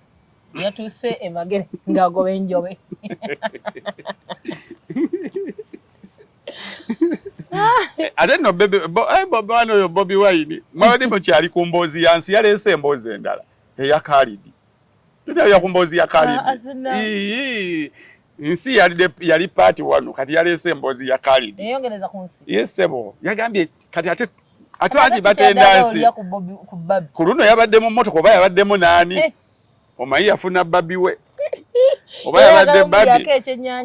yatuuse emagere ng'agoba enjobe ate no Bobi Wine mwadi mukyali ku mboozi ya nsi yaleese emboozi endala eya Khalidi tudabya ku mboozi ya Khalidi nsi yali paati wano kati yaleese emboozi ya Khalidi eyongereza ku nsi yesebo yagambye kati ate anti batenda nsi ku luno yabadde mu mmotoka oba yabaddemu naani omanyi yafuna babbi we oba yabadde babbi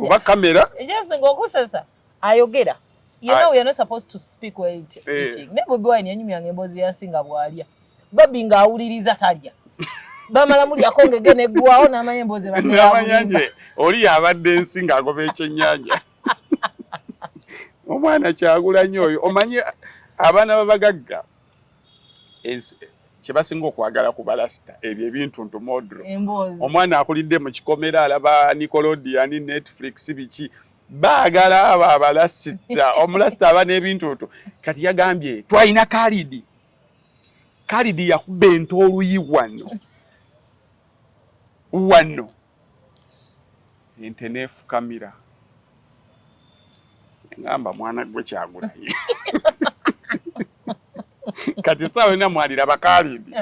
oba kamera ekyasinga okusesa ayogera. You know, we are not supposed to speak while eating. Ne Bobi Wine yanyumya ng'emboozi yasinga bw'alya. Babbi ng'awuliriza talya. Bamala mulyako ng'egene eggwawo n'amanya emboozi badde yawuliriza. Oli yabadde ensi ng'agoba ekyennyanja. Omwana Kyagulanyi oyo omanyi abaana b'abagagga kye basinga okwagala ku balasita ebyo ebintu ntumodro. Omwana akulidde mu kikomera alaba Nickelodeon, Netflix biki baagala abo abalasita omulasita aba n'ebintu kati yagambye twalina Khalidi yakuba ente oluyi wano ente neefukamira ngamba mwana gwe Kyagulanyi kati sawe namwalira Khalidi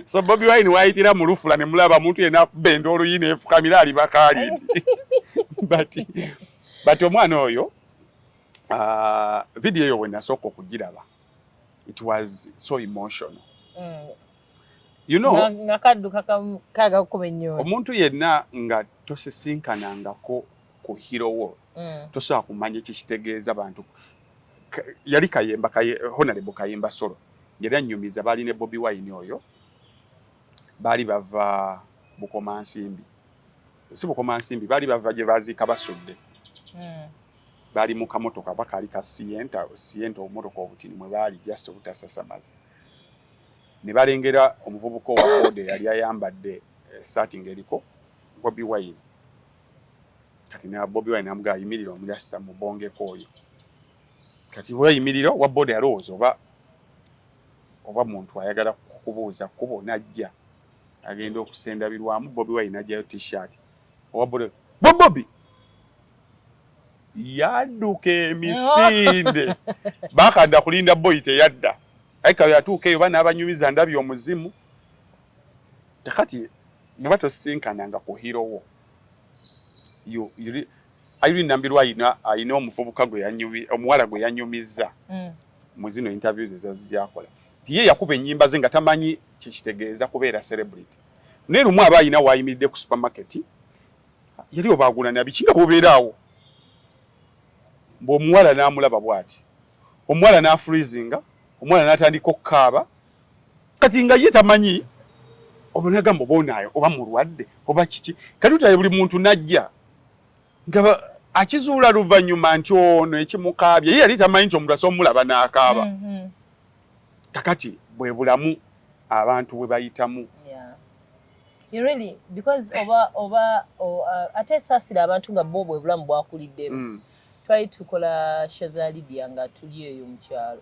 so Bobi Wine wayitira mu lufula ne mulaba muntu yena akuba ente oluyi neefukamira ali Khalidi but omwana oyo video yo when nasooka okugiraba it was so emotional You know, ngakadduka kaga kumenyo omuntu yenna nga tosisinkangako ku hero wo tosobola kumanya kitegeeza bantu yali Kayemba Honorable Kayemba Solo yali annyumiza baali ne Bobi Wine oyo baali bava Bukomansimbi si Bukomansimbi baali bava gye baziika basudde baali mu kamotoka bakaali ka Sienta omumotoka obutini mwe baali just obutasasamaza ne balengera omuvubuka wa bode yali ayambadde saati ng'eriko Bobi Wine kati na Bobi Wine amugaa yimirira omulasita mu bongeko oyo kati bwe yimirira wa bode alowooza oba muntu ayagala kubuuza kubo najja agenda okusendabirwamu Bobi Wine ajjayo t-shirt owa bode Bobi yadduka emisinde bakanda kulinda boy teyadda aika yatuuka eyo bana abanyumiza ndabyo omuzimu takati mubato sinkananga ku hero wo ayiri nambirwa ayina omuvubuka gwe yanyubi omuwala gwe yanyumiza mu zino interviews ezazijjakola tiye yakuba ennyimba ze nga tamanyi kikitegeeza kubeera celebrity nerumu aba ayina wayimiridde ku supermarket yali obaagula na bikinga bubeeraawo omuwala n'amulaba bw'ati omuwala n'afreezinga omwana n'atandika okukaaba kati nga ye tamanyi oba nagamba obonaayo oba mulwadde oba kiki kati utaye buli muntu najja nga akizuula luvannyuma nti ono ekimukaabye ye yali tamanyi nti omuntu asomulaba n'akaaba kakati bwe bulamu abantu bwe bayitamu You really because ate saasira abantu nga bo bwe bulamu bwakuliddemu twali tukola shoza Lydia nga tuli eyo mu kyalo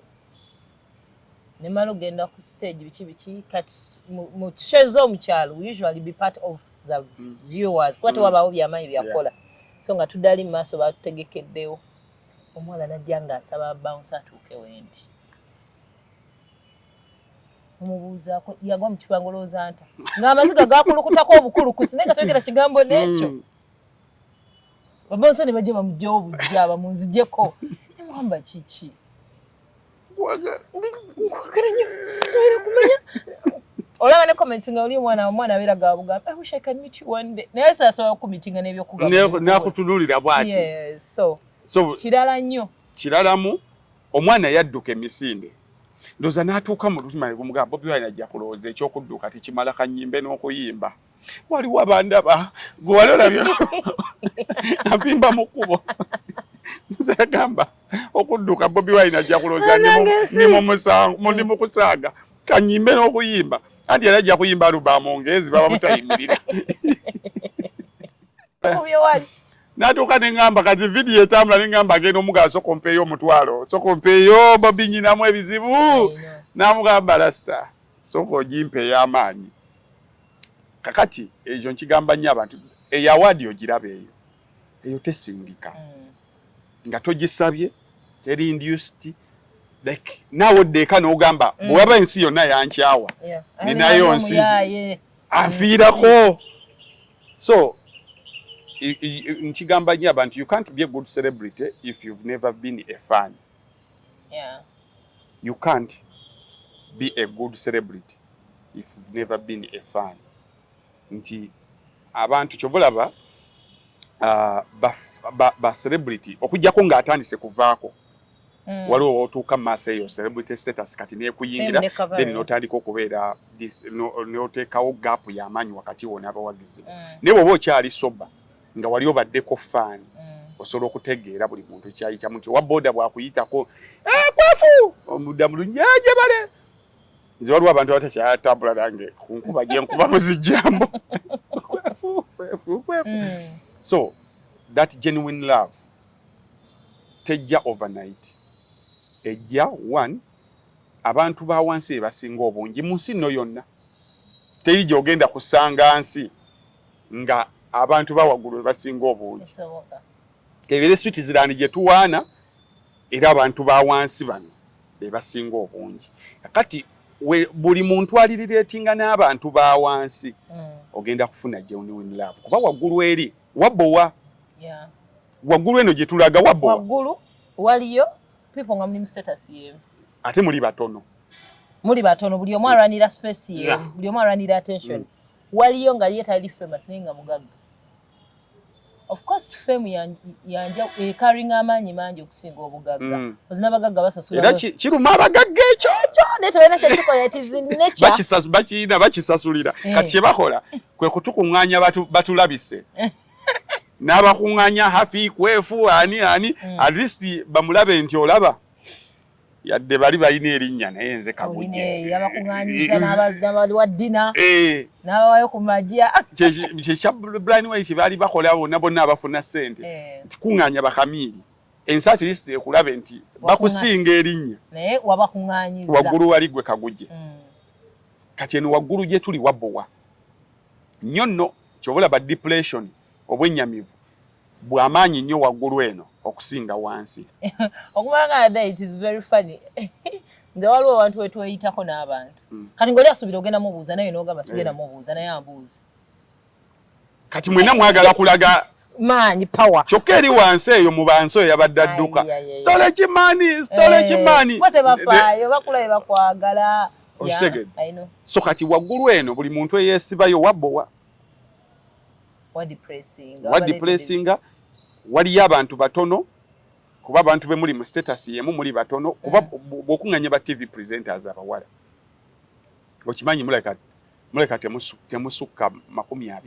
ne malo genda ku stage biki kati mu shoza mu kyalo we usually be part of the viewers kwate wabawo byamayi byakola so nga tudali mu maaso batutegekeddewo omwala najja nga asaba bounce atuuke wendi omubuuzaako yagwa mu kipangolooza nta ng'amaziga gakulukutako obukulu kusinenga twekera kigambo n'ekyo babounce ne bajja bamugjawo obujja bamunzijeko nemwamba kiki nkwagala nnyo sobola kumanya olaba ne comments nga oli omwana abeera gabuga I wish I can meet you one day naye sasobola kumitinga n'ebyokugamba nakutunuulira bw'ati yes so kirala nnyo kiralamu omwana yadduka emisinde ndoza n'atuuka mu lutima negumuga Bobi Wine ajja kulowooza ekyokudduka tekimala kannyimbe n'okuyimba waliwo abandaba gwe wali olabyo ampimba mu kkubo ndoza yagamba okudduka Bobi Wine ajja kulowooza ndi mu kusaaga kannyimbe n'okuyimba anti yali ajja kuyimba alubaamu ngezi baba mutayimirira natuuka neŋŋamba kati vidiyo etambula neŋŋamba agenda omugaa sokompeeyo omutwalo sokompeeyo Bobi nyinamu ebizibu n'amugamba lasita soka ogimpa ey'amaanyi kakati ekyo nkigamba nnyo abantu eyawaadi ogiraba eyo tesindika nga togisabye teri induced like naawe oddeeka n'ogamba bwewaba ensi yonna yankyawa ninayo nsi anfiirako so nkigamba nnyo abantu you can't be a good celebrity if you've never been a fan. You can't be a good celebrity if you've never been a fan. Nti abantu kyobulaba ba celebrity okujjako ng'atandise kuvaako waliwo otuuka mu maaso eyo celebrity status kati neekuyingira then n'otandika okubeera n'oteekawo gaapu y'amaanyi wakati wo n'abawagizi naye bw'oba okyali soba nga wali obaddeko fan osobola okutegeera buli muntu kyayitamu nti owa booda bwakuyitako kwafu omudda mulungi jebale nze waliwo abantu abatakyatambula nange kunkuba gyenkuba muzijjambo kwefu so that genuine love tejja overnight ejja one abantu ba wansi ebasinga obungi mu nsi nno yonna teri gy'ogenda kusanga nsi nga abantu bawaggulu basinga obungi kebere Switzerland gye tuwaana era abantu ba wansi bano bebasinga obungi kati buli muntu aliriretinga n'abantu ba wansi ogenda kufuna genuine love kuba waggulu eri wabbowa waggulu eno gye tulaga wabbowa waggulu waliyo people nga muli mu status yemu ate muli batono Muri batono buli omu alwanira space ye, buli omu alwanira attention. Waliyo nga ye tali famous nenga mugagga. Of course fame yanja carrying amanyi manji okusinga obugagga. Ozina bagagga basasula. Era kiruma abagagga ekyo. Neto wena kyakiko it is in nature. Bakisasulira. Kati kye bakola kwe kutukuŋŋaanya batulabise. N'abakuŋŋaanya hafi kwefu ani at least bamulabe nti olaba. Yadde bali balina erinnya naye nze Kagujje. Yabakuŋŋaanyiza n'abali wa ddina. N'abawayo ku majja. Kye Brian White bali bakola bonna abafuna ssente. Kuŋŋaanya bakamiiri. Ensi at least ekulabe nti bakusinga erinnya. Naye wabakuŋŋaanyiza. Waggulu wali gwe Kagujje. Kati eno waggulu gye tuli wabbowa. Nnyo nno ky'obola ba depression obwennyamivu bw'amaanyi nnyo waggulu eno okusinga wansi. Okumanga that it is very funny. Nze waliwo abantu wetweyitako n'abantu. Kati ng'oli asubira ogenda mubuuza naye n'ogamba sigenda mubuuza naye ambuuza. Kati mwena mwagala kulaga maanyi power. Kyokka eri wansi eyo mu bansi oyo yabadde adduka. Storage money. Bote bafaayo bakulabe bakwagala. I know. So kati waggulu eno buli muntu eyeesibayo wabbowa. What depressing. Waliyo abantu batono kuba abantu be muli mu status yemu muli batono kuba bw'okuŋŋaanya ba TV presenters abawala. Okimanyi muleka temusukka 20.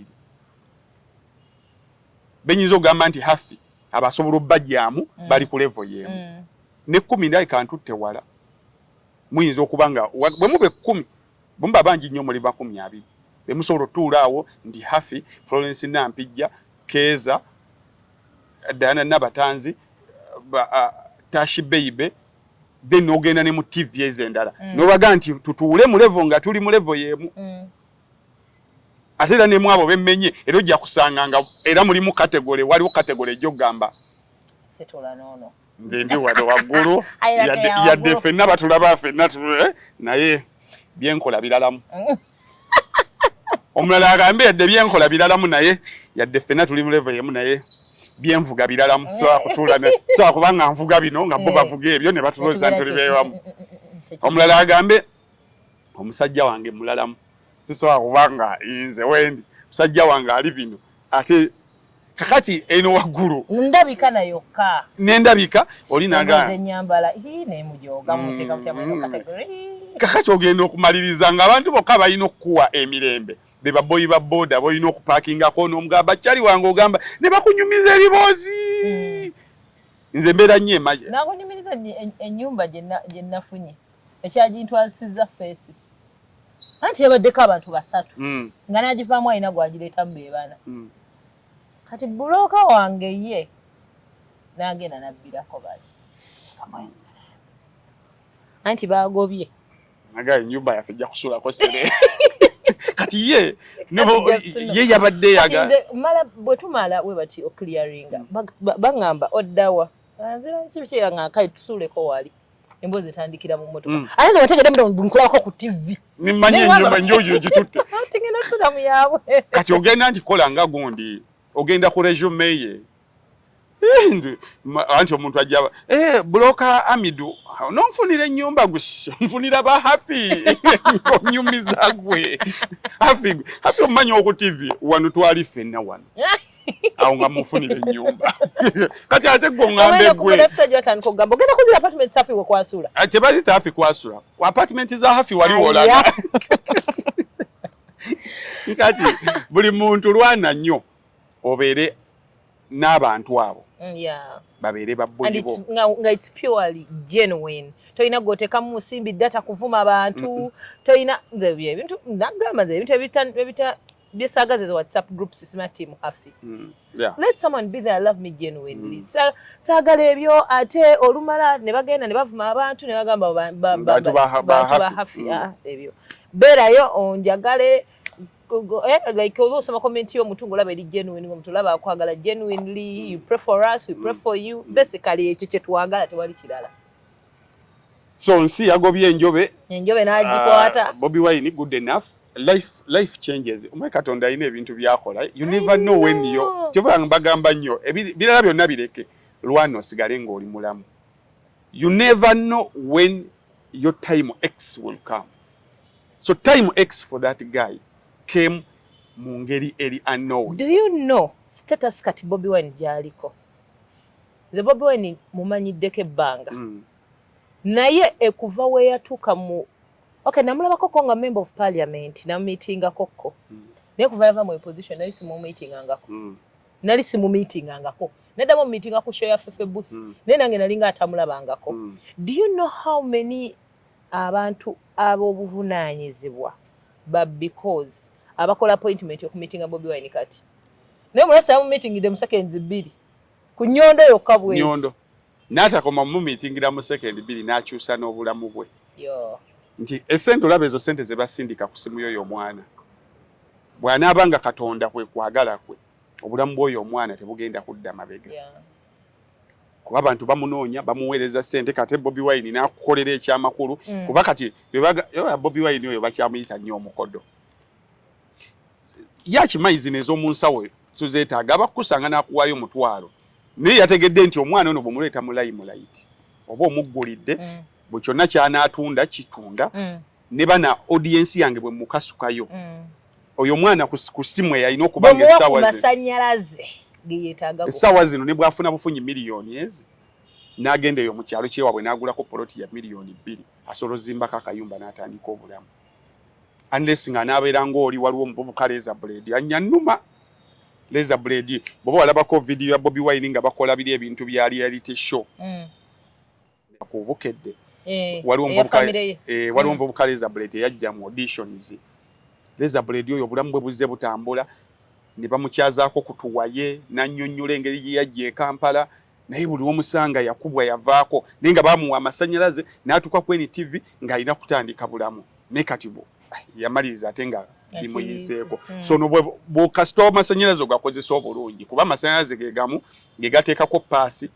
Benyinza ogamba nti hafi abasobola obbajjaamu bali ku level yemu. Ne 10 ndabika ntutte wala. Muyinza okuba nga bwe mube 10 bwe bangi nnyo muli ba 20. Bemusobola otuula awo ndi hafi Florence Nampijja Keza Diana Nabatanzi Tashi Baby then ogenda ne mu TV ezendala nobaga nti tutuule mu level nga tuli mu level yemu ate era ne mwabo bemmenye era ojja kusanga nga era muli mu category waliwo category gyogamba setola nono nze ndi wano waggulu yadde ffenna batulaba ffenna naye byenkola biralamu omulala agambe yadde byenkola biralamu naye yadde ffenna tuli mu level yemu naye byenvuga biralamu so akutula ne so akubanga nvuga bino nga bo bavuga ebyo ne batuloza ntuli bewamu omulala agambe omusajja wange mulalamu siso akubanga inze wendi musajja wange ali bino ate kakati eno waggulu ndabika nayoka nendabika oli naga nyambala hii ne mujoga muteka mutya category kakati ogenda okumaliriza nga abantu bokka balina okuwa emirembe be baboyi ba boda boyina okupakinga ko n'omugamba kyali wange ogamba ne bakunyumiza ebiboozi nze mbeera nnyo emaje nakunyumiriza ennyumba gye nafunye ekyagintwasizza feesi anti yabaddeko abantu 3 nga nagivaamu alina gwagireetamu beebana kati bulooka wange ye n'agenda nabbirako bali anti bagobye naga ennyumba yaffe ejja kusulako sere kati ye yabadde yaga mala bwe tumala we bati oclearinga bangamba oddawa nzira kibi yanga kai tusuleko wali embozi etandikira mu motoka ate bategede mu nkulako ku TV nimanye ennyumba njojo gitutte tingena sura mu yawe kati ogenda nti kola nga gundi ogenda ku resume ye anti omuntu ajja bloka Amidu nonfunira ennyumba gushi nfunira ba hafi onyumiza gwe hafi omanyi oku TV wano twali ffenna wano awo nga mufunira ennyumba kati ate gwe ngambe gwe ogenda kuzira apartment safi we kwasula tebazita hafi kwasula apartment za hafi wali wolaga kati buli muntu lwana nnyo obeere n'abantu abo babeere babbulibo nga it's purely genuine toyina goteka mu simbi data kuvuma abantu toyina nze ebintu nagamba nze ebintu byesagaze WhatsApp groups smart team hafi let someone be there love me genuinely sagala ebyo ate olumala ne bagenda ne bavuma abantu ne bagamba ba hafi ebyo berayo onjagale like also comment yo mutungo laba eri genuine ngo mutulaba akwagala genuinely you pray for us we pray for you basically ekyo kye twagala tewali kirala so nsi yagobye enjobe nagikwata Bobi Wine good enough life changes omwe Katonda ine ebintu byakola you never know when yo kyova mbagamba nnyo birala byonna bireke lwano sigale ng'oli mulamu you never know when your time X will come. So time X for that guy came mungeri eri unknown. Do you know status kati Bobi Wine jaliko? Ze Bobi Wine mumanyiddeko ebbanga. Naye ekuva we yatuuka mu okay namulabako ko nga member of parliament na meetinga kokko. Naye kuva yava mu position nali simu meeting angako. Nali simu meeting angako. Nedda mu meeting ku show ya Fefe Bus. Naye nange nalinga atamulabangako. Do you know how many abantu ab'obuvunaanyizibwa but because abakola appointment yoku meeting Bobi Wine kati? Naye mulasa mu meeting de mu seconds 2 ku nyondo yokka bweti. Nyondo. N'atakoma mu meeting ira mu second 2 n'akyusa n'obulamu bwe. Yo. Nti essente olaba ezo sente ze basindika ku simu y'oyo omwana. Bw'anaabanga Katonda kwe kwagala kwe, obulamu bw'oyo omwana tebugenda kudda mabega. Yeah. Kuba abantu bamunoonya bamuweereza sente kate Bobi Wine n'akukolera ekyamakulu kuba kati Bobi Wine oyo bakyamuyita nnyo omukodo. Yakimayizi n'ez'omunsawo tuzeetaaga abakusanga n'akuwaayo omutwalo. Naye yategedde nti omwana ono bw'omuleeta mu light oba omuggulidde bwe kyonna ky'anaatunda kitunda ne bana audience yange bwe mukasukayo oyo mwana ku simu yalina okubanga essaawa zino ne bw'afuna bufunyi miliyoni ezi n'agenda eyo mu kyalo kyewabwe n'agulako poloti ya miliyoni 2 asobola ozimbako akayumba n'atandika obulamu unless nga n'abeera ng'oli waliwo omuvubuka Leza Blade anyannuma Leza Blade bw'oba walabako vidiyo ya Bobi Wine nga bakola biri ebintu bya reality show kubukedde waliwo omuvubuka Leza Blade yajja mu auditions. Leza Blade oyo obulamu bwe buzze butambula ne bamukyazaako kutuwaye n'annyonnyola engeri gye yajja e Kampala naye buli omusanga yakubwa yavaako naye nga baamuwa amasannyalaze n'atuuka ku NTV ng'alina kutandika bulamu naye kati yamaliriza ate nga bimuyiseeko. So bw'okasita amasannyalaze ogakozesa obulungi kuba amasannyalaze ge gamu ge gateekako paasi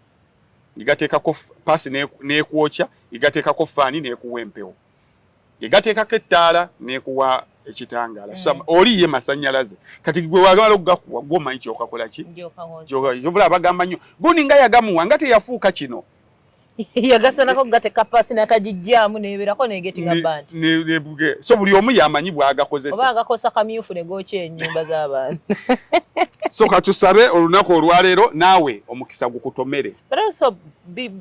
n'ekwokya ge gateekako faani n'ekuwa empewo ge gateekako ettaala n'ekuwa ekitangaala. So oli ye masannyalaze kati gwe wagala okugakuwa gw'omanyi kyokakola ki yovula abagamba nnyo gundi nga yagamuwa nga teyafuuka kino yagasanako gateeka paasi n'atagijjaamu neeberako neegetinga bandi so buli omu yamanyi bw'agakozesa oba agakosa kamyufu ne gookya ennyumba z'abantu. So katusabe olunaku olwaleero naawe omukisa gukutomere. But also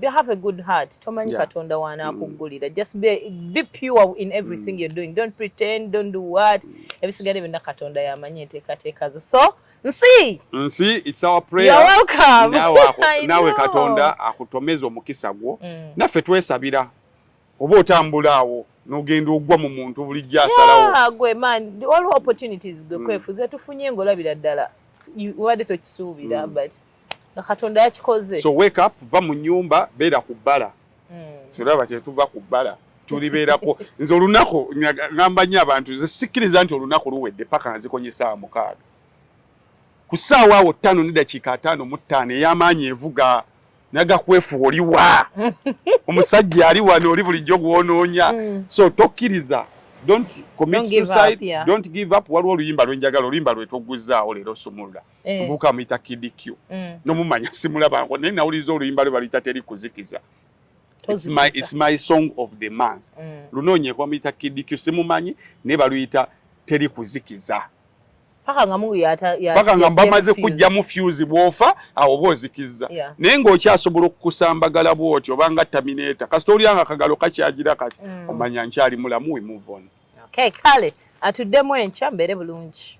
have a good heart. Tomanyi Katonda wanakuggulira. Just be pure in everything you're doing. Don't pretend, don't do what. Ebisigale byonna Katonda yamanyi enteekateeka zo. So nsi it's our prayer. You're welcome. Nawe Katonda akutomeza omukisa gwo. Naffe twesabira oba otambula awo n'ogenda ogwa mu muntu bulijjo asalawo. Gwe man, all opportunities gwe kwefuza tufunye ng'olabira ddala. Wadde tokisuubira but Katonda yakikoze. So wake up, va mu nyumba, beera ku bbala. Tulaba tetuva ku bbala tulibeerako. Nze olunaku ngamba nnyo abantu nze sikkiriza nti olunaku luwedde paka nzikonya essaawa 6. Ku ssaawa awo 5 n'eddakiika 55 ey'amaanyi evuga naga kwefu oliwa omusajja ali wano oli bulijjo gwonoonya. So tokkiriza. Don't commit suicide. Don't give up. Waliwo oluyimba lwenjagala oluyimba lwetogguzzaawo leero Sumulula omuvubuka amuyita Kid Q n'omumanya simulabango naye nawuliriza oluyimba lwe baluyita teri kuzikiza. It's my song of the month. Lunoonye kwamuyita Kid Q simumanyi naye baluyita teri kuzikiza paka nga bamaze kujjamu fuse bw'ofa awo oba ozikizza naye ng'okyasobola okukusambagala bw'oti oba nga Terminator kasita olyanga akagalo kakyagira kati omanya nkyali mulamu we move on. Okay, kale atuddemu enkya mbeere bulungi.